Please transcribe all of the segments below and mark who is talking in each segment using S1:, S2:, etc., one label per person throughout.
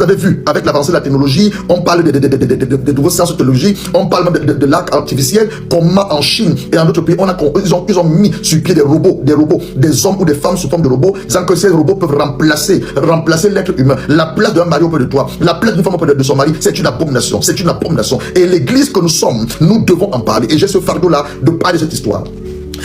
S1: avez vu, avec l'avancée de la technologie, on parle de nouvelles sciences de technologie, on parle de l'arc artificiel, comment en Chine et en d'autres pays, ils ont mis sur pied des robots, des hommes ou des femmes sous forme de robots, disant que ces robots peuvent remplacer l'être humain. La place d'un mari auprès de toi, la place d'une femme auprès de son mari, c'est une abomination, c'est une abomination. Et l'église que nous sommes, nous devons en parler. Et j'ai ce fardeau-là de parler de cette histoire.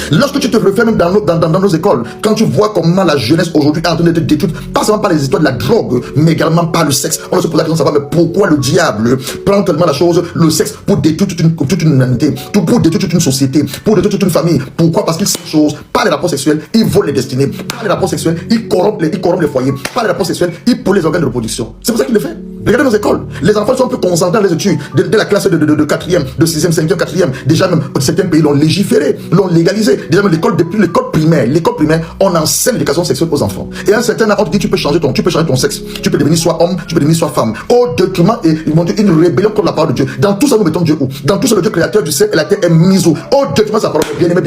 S1: Lorsque tu te refais même dans nos écoles, quand tu vois comment la jeunesse aujourd'hui est en train d'être détruite, pas seulement par les histoires de la drogue, mais également par le sexe, on se pose la question de savoir mais pourquoi le diable prend tellement la chose, le sexe, pour détruire toute une humanité, pour détruire toute une société, pour détruire toute une famille. Pourquoi? Parce qu'il sait des choses, par les rapports sexuels, il vole les destinées, par les rapports sexuels, il corrompt les foyers, par les rapports sexuels, il pollue les organes de reproduction. C'est pour ça qu'il le fait. Regardez nos écoles. Les enfants sont un peu concentrés dans les études. Dès la classe de 4e, de 6e, 5e, 4e. Déjà même, certains pays l'ont légiféré, l'ont légalisé. Déjà même depuis l'école primaire, on enseigne l'éducation sexuelle aux enfants. Et à un certain âge, on te dit tu peux changer ton sexe. Tu peux devenir soit homme, tu peux devenir soit femme. Au document, et ils vont dire une rébellion contre la parole de Dieu. Dans tout ça, nous mettons Dieu où? Dans tout ça, le Dieu créateur du ciel et la terre est mis où? Au document, sa parole. Bien aimé.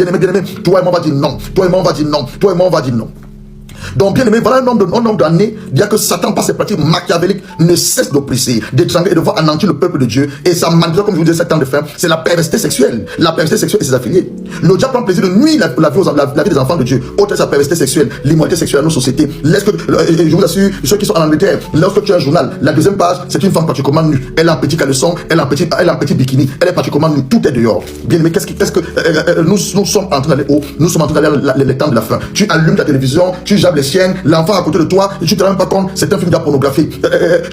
S1: Toi et moi, on va dire non. Toi et moi, on va dire non. Toi et moi, on va dire non. Donc bien aimé, voilà un nombre d'années, bien que Satan par ses pratiques machiavéliques ne cesse d'oppresser, d'étrangler et de voir anéantir le peuple de Dieu. Et ça manifeste, comme je vous disais, 7 ans de fin, c'est la perversité sexuelle. La perversité sexuelle et ses affiliés. Le diable prend plaisir de nuire la vie des enfants de Dieu. Autre sa perversité sexuelle, l'immoralité sexuelle dans nos sociétés. Je vous assure, ceux qui sont en Angleterre, lorsque tu as un journal, la deuxième page, c'est une femme particulièrement nue. Elle a un petit caleçon, elle a un petit bikini, elle est particulièrement nue, tout est dehors. Bien aimé, qu'est-ce que nous sommes en train d'aller haut, nous sommes en train d'aller les temps de la fin. Tu allumes ta télévision, tu jappes les siennes, l'enfant à côté de toi, et tu ne te rends pas compte, c'est un film de pornographie.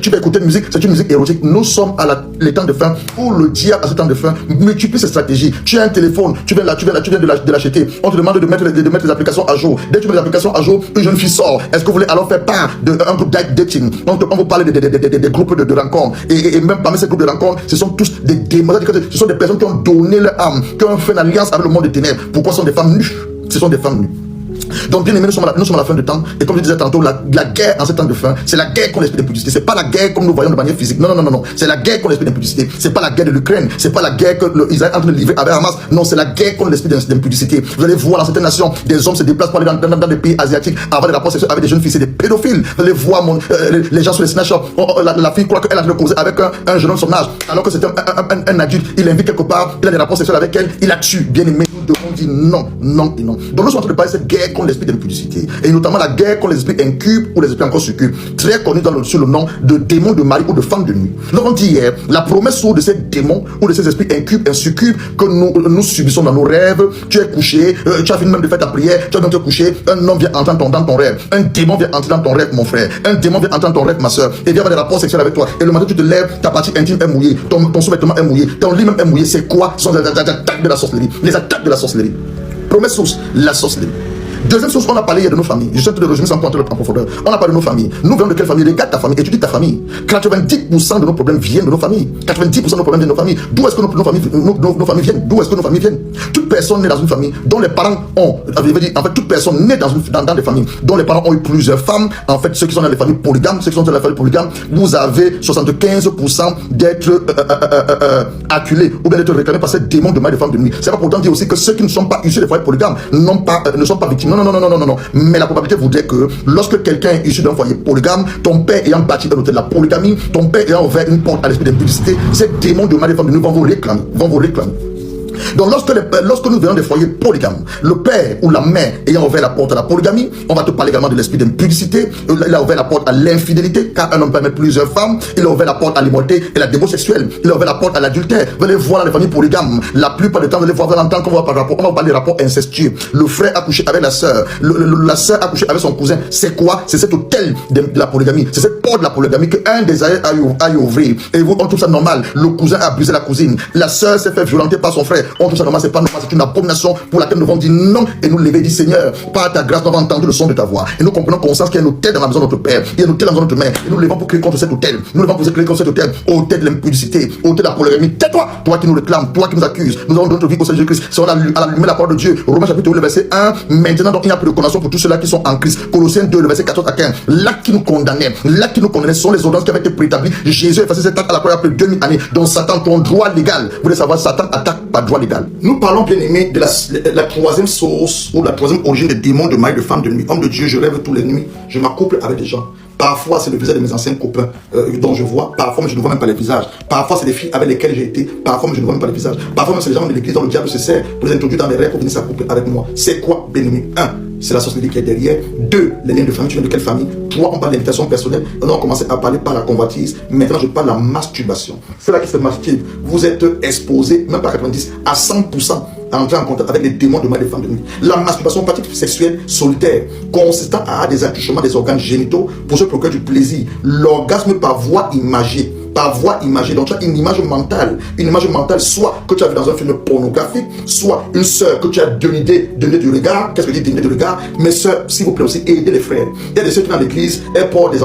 S1: Tu vas écouter une musique, c'est une musique érotique. Nous sommes à les temps de fin où le diable à ce temps de fin multiplie ses stratégies. Tu as un téléphone, tu viens de l'acheter. On te demande de mettre les applications à jour. Dès que tu mets les applications à jour, une jeune fille sort. Est-ce que vous voulez alors faire part d'un groupe dating? On vous parle des groupes de rencontres. Et même parmi ces groupes de rencontres, ce sont tous des démons. Ce sont des personnes qui ont donné leur âme, qui ont fait une alliance avec le monde des ténèbres. Pourquoi ce sont des femmes nues? Ce sont des femmes nues. Donc bien aimé, nous sommes à la fin de temps. Et comme je disais tantôt, la guerre en ce temps de fin, c'est la guerre contre l'esprit d'impudicité. C'est pas la guerre comme nous voyons de manière physique. Non. C'est la guerre contre l'esprit d'impudicité. C'est pas la guerre de l'Ukraine. C'est pas la guerre que Israël est en train de livrer avec Hamas. Non, c'est la guerre contre l'esprit d'impudicité. Vous allez voir dans certaines nations, des hommes se déplacent pour aller dans des pays asiatiques, avoir des rapports sexuels avec des jeunes filles, c'est des pédophiles. Vous allez voir les gens sur les snatchs. La fille croit qu'elle a de causer avec un jeune homme de son âge, alors que c'est un adulte. Il l'invite quelque part, il a des rapports sexuels avec elle, il la tue. Bien aimé, nous devons dire non. Donc nous sommes en train de parler de cette guerre contre l'esprit d'impudicité. Et notamment la guerre contre les esprits incubes ou les esprits encore succubes, très connue sous le nom de démons de mari ou de femme de nuit. Nous avons dit hier, la promesse de ces démons ou de ces esprits incubes et succubes que nous subissons dans nos rêves. Tu es couché, tu as fini même de faire ta prière, tu as même te coucher, un homme vient entrer dans ton rêve, un démon vient entrer dans ton rêve, mon frère, un démon vient entrer dans ton rêve, ma soeur, et vient avoir des rapports sexuels avec toi. Et le matin tu te lèves, ta partie intime est mouillée, ton sous-vêtement est mouillé, ton lit même est mouillé. C'est quoi? Ce sont les attaques de la sorcellerie. Les attaques de la sorcellerie. Promesse source, la sorcellerie. Deuxième chose, on a parlé hier de nos familles. Je suis en train de résumer sans entrer en profondeur. On a parlé de nos familles. Nous venons de quelle famille? Regarde ta famille, étudie ta famille. 90% de nos problèmes viennent de nos familles. 90% de nos problèmes viennent de nos familles. D'où est-ce que nos familles viennent? D'où est-ce que nos familles viennent? Toute personne née dans une famille dont les parents ont, en fait, toute personne née dans des familles dont les parents ont eu plusieurs femmes, en fait, ceux qui sont dans les familles polygames, ceux qui sont dans les familles polygames, vous avez 75% d'être acculés ou bien d'être réclamés par ces démons de mari de femme de nuit. C'est pas pourtant dire aussi que ceux qui ne sont pas issus des foyers polygames ne sont pas victimes. Non. Mais la probabilité voudrait que lorsque quelqu'un est issu d'un foyer polygame, ton père ayant bâti un hôtel de la polygamie, ton père ayant ouvert une porte à l'esprit d'impudicité, ces démons de mari de femme de nuit vont vous réclamer. Donc lorsque nous venons des foyers polygames, le père ou la mère ayant ouvert la porte à la polygamie, on va te parler également de l'esprit d'impudicité. Il a ouvert la porte à l'infidélité, car un homme peut mettre plusieurs femmes. Il a ouvert la porte à l'immoralité et la débauche sexuelle. Il a ouvert la porte à l'adultère. Vous allez voir dans les familles polygames, la plupart du temps, vous allez entendre qu'on va par rapport, on va parler des rapports incestueux. Le frère a couché avec la sœur, la sœur a couché avec son cousin. C'est quoi? C'est cet hôtel de la polygamie. C'est cette porte de la polygamie qu'un des aïeux a ouvert. Et vous, on trouve ça normal. Le cousin a abusé la cousine. La sœur s'est fait violenter par son frère. On trouve ça normal, c'est pas normal, c'est une abomination pour laquelle nous devons dire non et nous lever, dit Seigneur, par ta grâce, nous avons entendu le son de ta voix. Et nous comprenons conscience qu'il y a un hôtel dans la maison de notre Père, il y a un hôtel dans la maison de notre mère. Et nous levons pour crier contre cet hôtel. Nous levons pour crier contre cet hôtel, hôtel de l'impudicité, hôtel de la polygamie. Tais-toi, toi qui nous réclames, toi qui nous accuses. Nous avons donné notre vie au Seigneur Jésus-Christ. Si on a allumé la parole de Dieu, Romains chapitre 8, le verset 1, maintenant donc il n'y a plus de condamnation pour tous ceux-là qui sont en Christ. Colossiens 2, le verset 14 à 15. L'acte qui nous condamnait, sont les ordonnances qui avaient été préétablies. Jésus a effacé cet acte à la croix après 2000 années. Donc Satan, ton droit légal. Vous voulez savoir, Satan attaque par droit légal. Nous parlons, bien aimé, de la troisième source ou la troisième origine des démons de mari de femme de nuit. Homme de Dieu, je rêve tous les nuits, je m'accouple avec des gens. Parfois, c'est le visage de mes anciens copains dont je vois. Parfois, je ne vois même pas les visages. Parfois, c'est des filles avec lesquelles j'ai été. Parfois, je ne vois même pas les visages. Parfois, c'est les gens de l'église dont le diable se sert pour les introduire dans les rêves pour venir s'accoupler avec moi. C'est quoi, bien-aimé? 1. C'est la sorcellerie qui est derrière. 2. Les liens de famille. Tu viens de quelle famille? 3. On parle d'invitation personnelle. On a commencé à parler par la convoitise. Maintenant, je parle de la masturbation. C'est là qui se masturbe. Vous êtes exposé, même par 90 à 100%, à entrer en contact avec les démons de mal des femmes de nuit. La masturbation, pratique sexuelle solitaire, consistant à des attouchements des organes génitaux pour se procurer du plaisir. L'orgasme par voie imagée. Par voie imagée. Donc tu as une image mentale. Une image mentale, soit que tu as vu dans un film pornographique, soit une sœur que tu as dénudée du regard. Qu'est-ce que je dis dénudée du regard? Mes sœurs, s'il vous plaît aussi, aidez les frères. Il y a des sœurs qui dans l'église, elles portent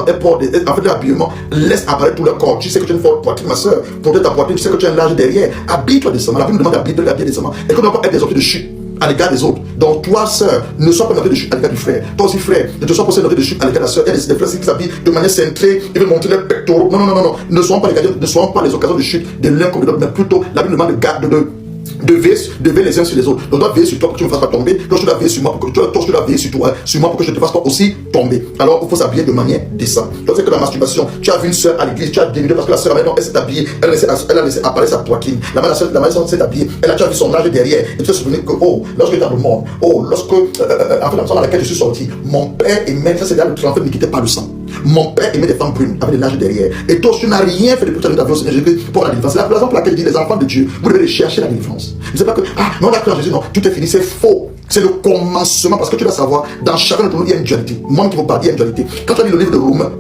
S1: l'habillement, laisse apparaître tout leur corps. Tu sais que tu as une forte poitrine, ma sœur. Pour ta poitrine, tu sais que tu as un large derrière. Habille-toi décemment. La Bible demande d'habiller décemment. Et que tu ne dois pas être des objets de chute à l'égard des autres. Donc toi, sœur, ne sois pas un objet de chute à l'égard du frère. Toi aussi, frère, ne te sois pas un objet de chute à l'égard de la sœur. Il y a des frères qui s'habillent de manière cintrée, ils veulent montrer leurs pectoraux. Non, non, non, non, non. Ne soyons pas les occasions de chute de l'un comme de l'autre, mais plutôt la Bible demande de veiller les uns sur les autres. Donc, tu dois veiller sur toi pour que tu ne me fasses pas tomber. Toi, tu dois veiller sur moi pour que tu dois veiller sur moi pour que je ne te fasse pas aussi tomber. Alors, il faut s'habiller de manière décente. Donc, c'est que la masturbation, tu as vu une soeur à l'église, tu as dénudé parce que la soeur, elle s'est habillée, elle a laissé apparaître sa poitrine. La mère s'est habillée, elle a déjà vu son âge derrière. Et tu te souviens que, lorsque j'étais dans le monde, lorsque, en fait, la maison dans laquelle je suis sorti, mon père aimait, ça c'est là le transfert ne quittait pas le sang. Mon père aimait des femmes brunes avec des larges derrière. Et toi, tu n'as rien fait de plus tard au Seigneur Jésus pour la délivrance. C'est la raison pour laquelle il dit les enfants de Dieu, vous devez chercher la délivrance. Ne sais pas que, non, la Jésus, non, tout est fini, c'est faux. C'est le commencement, parce que tu dois savoir, dans chacun de nous, il y a une dualité. Moi qui vous parle, il y a une dualité. Quand tu as lu le livre de Romains,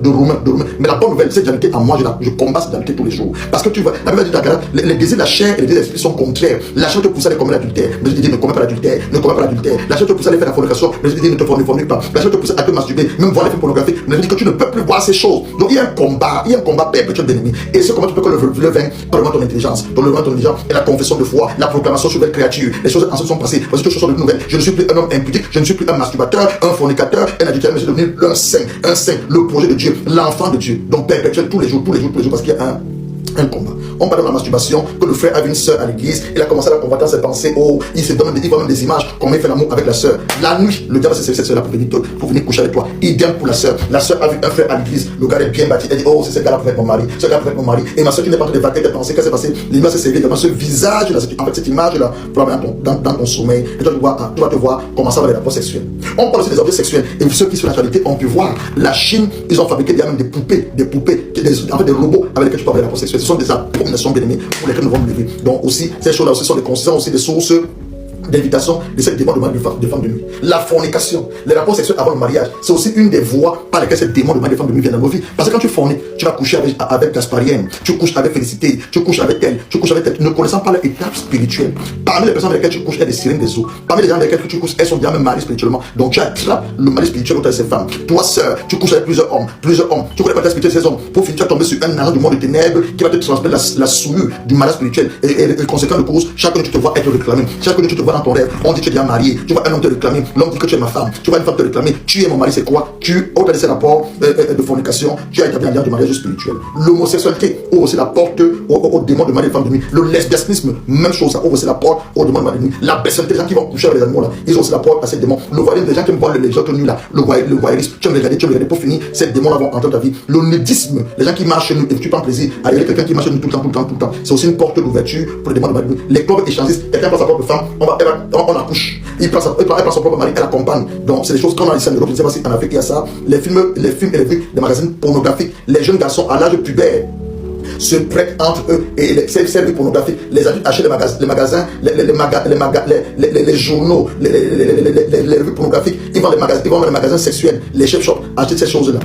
S1: mais la bonne nouvelle, cette dualité, à moi, je combats cette dualité tous les jours. Parce que tu vois, la Bible dit, les désirs de la chair et les désirs de l'esprit sont contraires. La chair te pousse à aller commettre l'adultère. Mais je dis, ne commets pas l'adultère, ne commets pas l'adultère. La chair te pousse à aller faire la fornication. Mais je dis, ne te fornique pas. La chair te pousse à te masturber, même voir les films pornographiques. Mais je dis que tu ne peux plus voir ces choses. Donc il y a un combat perpétuel d'ennemis. Et ce combat, tu peux que le vaincre par le ton intelligence. Donc le ton intelligence et la confession de foi, la proclamation sur les créatures. Les choses ensuite sont passées. Parce que ce sont de nouvelles. Je ne suis plus un homme impudique, je ne suis plus un masturbateur, un fornicateur, un adultère, mais je suis devenu un saint, le projet de Dieu, l'enfant de Dieu. Donc perpétuel tous les jours, parce qu'il y a un combat. On parle de la masturbation, que le frère avait une sœur à l'église, il a commencé à combattre ses pensées, il se donne il voit même des images, comment il fait l'amour avec la sœur. La nuit, le diable s'est servi cette sœur-là pour venir coucher avec toi. Idem pour la sœur. La sœur a vu un frère à l'église, le gars est bien bâti, elle dit, c'est ce gars-là pour être mon mari, ce gars-là pour être mon mari. Et ma sœur qui n'est pas en train de vaquer, de penser, qu'est-ce qui s'est passé? L'image s'est servi dans ce visage, en fait cette image-là, pour la mettre dans ton sommeil, et tu vas te voir commencer avec les rapports sexuels. On parle aussi des objets sexuels, et ceux qui sont l'actualité ont pu voir, la Chine, ils ont fabriqué même des poupées, en fait des robots avec lesquels tu peux avoir des rapports sexuels. Ce sont des abominations bien-aimées pour lesquelles nous vont lever. Donc aussi, ces choses-là aussi sont des conséquences, aussi des sources d'invitation de cette démon de mal de femmes de nuit. La fornication, les rapports sexuels avant le mariage, c'est aussi une des voies par lesquelles cette démon de mal de femmes de nuit vient dans nos vies. Parce que quand tu forniques, tu vas coucher avec Gasparienne, tu couches avec Félicité, tu couches avec elle, ne connaissant pas leur étape spirituelle. Parmi les personnes avec lesquelles tu couches, il y a des sirènes des eaux. Parmi les gens avec lesquels tu couches, elles sont bien même mariées spirituellement. Donc tu attrapes le mari spirituel autour de ces femmes. Toi, sœur, tu couches avec plusieurs hommes. Tu connais pas la spirituelle de ces hommes. Pour finir, tu vas tomber sur un agent du monde de ténèbres qui va te transmettre la souillure du malade spirituel. Et conséquent de cause, chaque jour tu te vois être réclamé. Chaque jour tu te vois dans ton rêve. On dit que tu es marié, tu vois un homme te réclamer, l'homme dit que tu es ma femme, tu vois une femme te réclamer, tu es mon mari, c'est quoi? Tu as ces rapports de fornication, tu as établi un lien de mariage spirituel. L'homosexualité ouvre aussi la porte aux démons de mari et femme de nuit. Le lesbianisme, même chose, ça ouvre aussi la porte aux démons de mari et de nuit. La bestialité, les gens qui vont coucher avec les animaux là, ils ont aussi la porte à ces démons. Le voyeurisme, les gens qui aiment voir les autres nuits là, le voyeurisme, tu vas regarder pour finir, ces démons là vont entrer dans ta vie. Le nudisme, les gens qui marchent chez nous et tu prends plaisir à regarder quelqu'un qui marche chez nous tout le temps, c'est aussi une porte d'ouverture pour les démons de mari et de nuit. Les clubs échangistes, quelqu'un prend sa propre femme, on la couche. Il prend son propre mari, elle accompagne. Donc c'est des choses qu'on a ici en Europe. Je ne sais pas si en Afrique il y a ça. Les films et les vues des magazines pornographiques. Les jeunes garçons à l'âge pubère se prêtent entre eux et ces vues pornographiques. Les adultes achètent les magasins, les journaux, les vues pornographiques. Ils vont dans les magasins sexuels, les chef shops, acheter ces choses-là.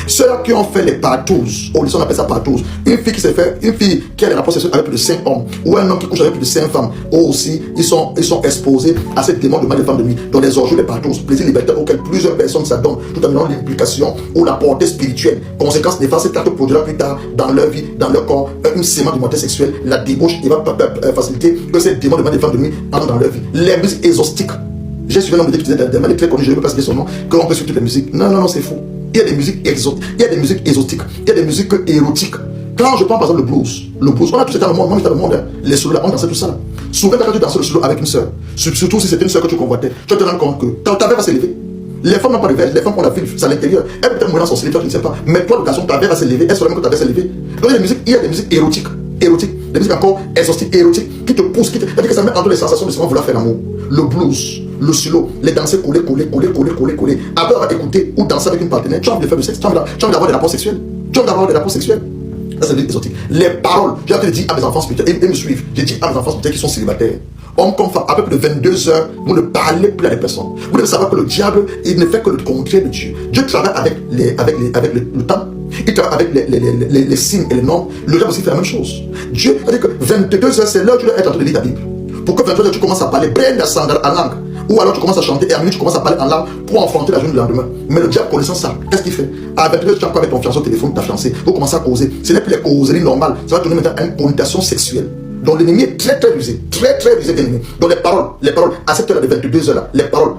S1: Ceux-là qui ont fait les partous, on appelle ça partous, une fille qui a des rapports sexuels avec plus de 5 hommes, ou un homme qui couche avec plus de 5 femmes, eux aussi, ils sont exposés à cette démon de mal de femmes de nuit, dans les orgies, les partous, plaisir libertaire auquel plusieurs personnes s'adonnent, tout en ayant l'implication ou la portée spirituelle. Conséquence néfaste, c'est que produira plus tard dans leur vie, dans leur corps, une sémence de mortalité sexuelle, la débauche, il va faciliter que cette démon de mal de femmes de nuit entre dans leur vie. Les musiques exotiques. J'ai suivi un homme qui disait des manières très connues, je ne vais pas citer son nom, qu'on peut suivre toutes les musiques. Non, c'est faux. Il y a des musiques exotiques, il y a des musiques érotiques, érotiques. Quand je prends par exemple le blues, on a tous été dans le monde, moi j'étais dans le monde, les solos, on dansait tout ça. Souvent quand tu dansais le solo avec une soeur, surtout si c'était une soeur que tu convoitais, tu te rends compte que ta tête va s'élever. Les femmes n'ont pas de verge, les femmes ont la vie à l'intérieur. Elles peuvent peut-être mourir dans son slip, je ne sais pas. Mais toi, le garçon, ta verge va s'élever, elle sera même que ta verge s'élever. Donc il y a des musiques érotiques, des musiques encore exhaustives, érotiques, qui te poussent, c'est-à-dire que ça met en toi les sensations de seulement vouloir faire l'amour. Le blues, le solo, les danser collés. Après avoir écouté ou danser avec une partenaire, tu as envie de faire du sexe, tu as envie d'avoir des rapports sexuels. Ça, c'est exotique. Les paroles, j'ai envie de dire à mes enfants spirituels, et me suivent, j'ai dit à mes enfants spirituels qui sont célibataires, hommes comme femmes, à peu près de 22 heures, vous ne parlez plus à les personnes. Vous devez savoir que le diable, il ne fait que le contraire de Dieu. Dieu travaille avec le temps. Il travaille avec les signes et les normes. Le diable aussi fait la même chose. Dieu a dit que 22 heures, c'est l'heure où tu dois être en train de lire ta Bible. Pour que 22 heures, tu commences à parler, en langue. Ou alors tu commences à chanter et à minuit tu commences à parler en langue pour affronter la journée du lendemain. Mais le diable connaissant ça, qu'est-ce qu'il fait? À 22 heures, tu es encore avec ton fiancé au téléphone, ta fiancée, vous commencez à causer. Ce n'est plus les causeries normales, ça va tourner maintenant à une connotation sexuelle. Donc l'ennemi est très rusé, très rusé, bien aimé. Donc les paroles, à cette heure de 22 heures là, les paroles.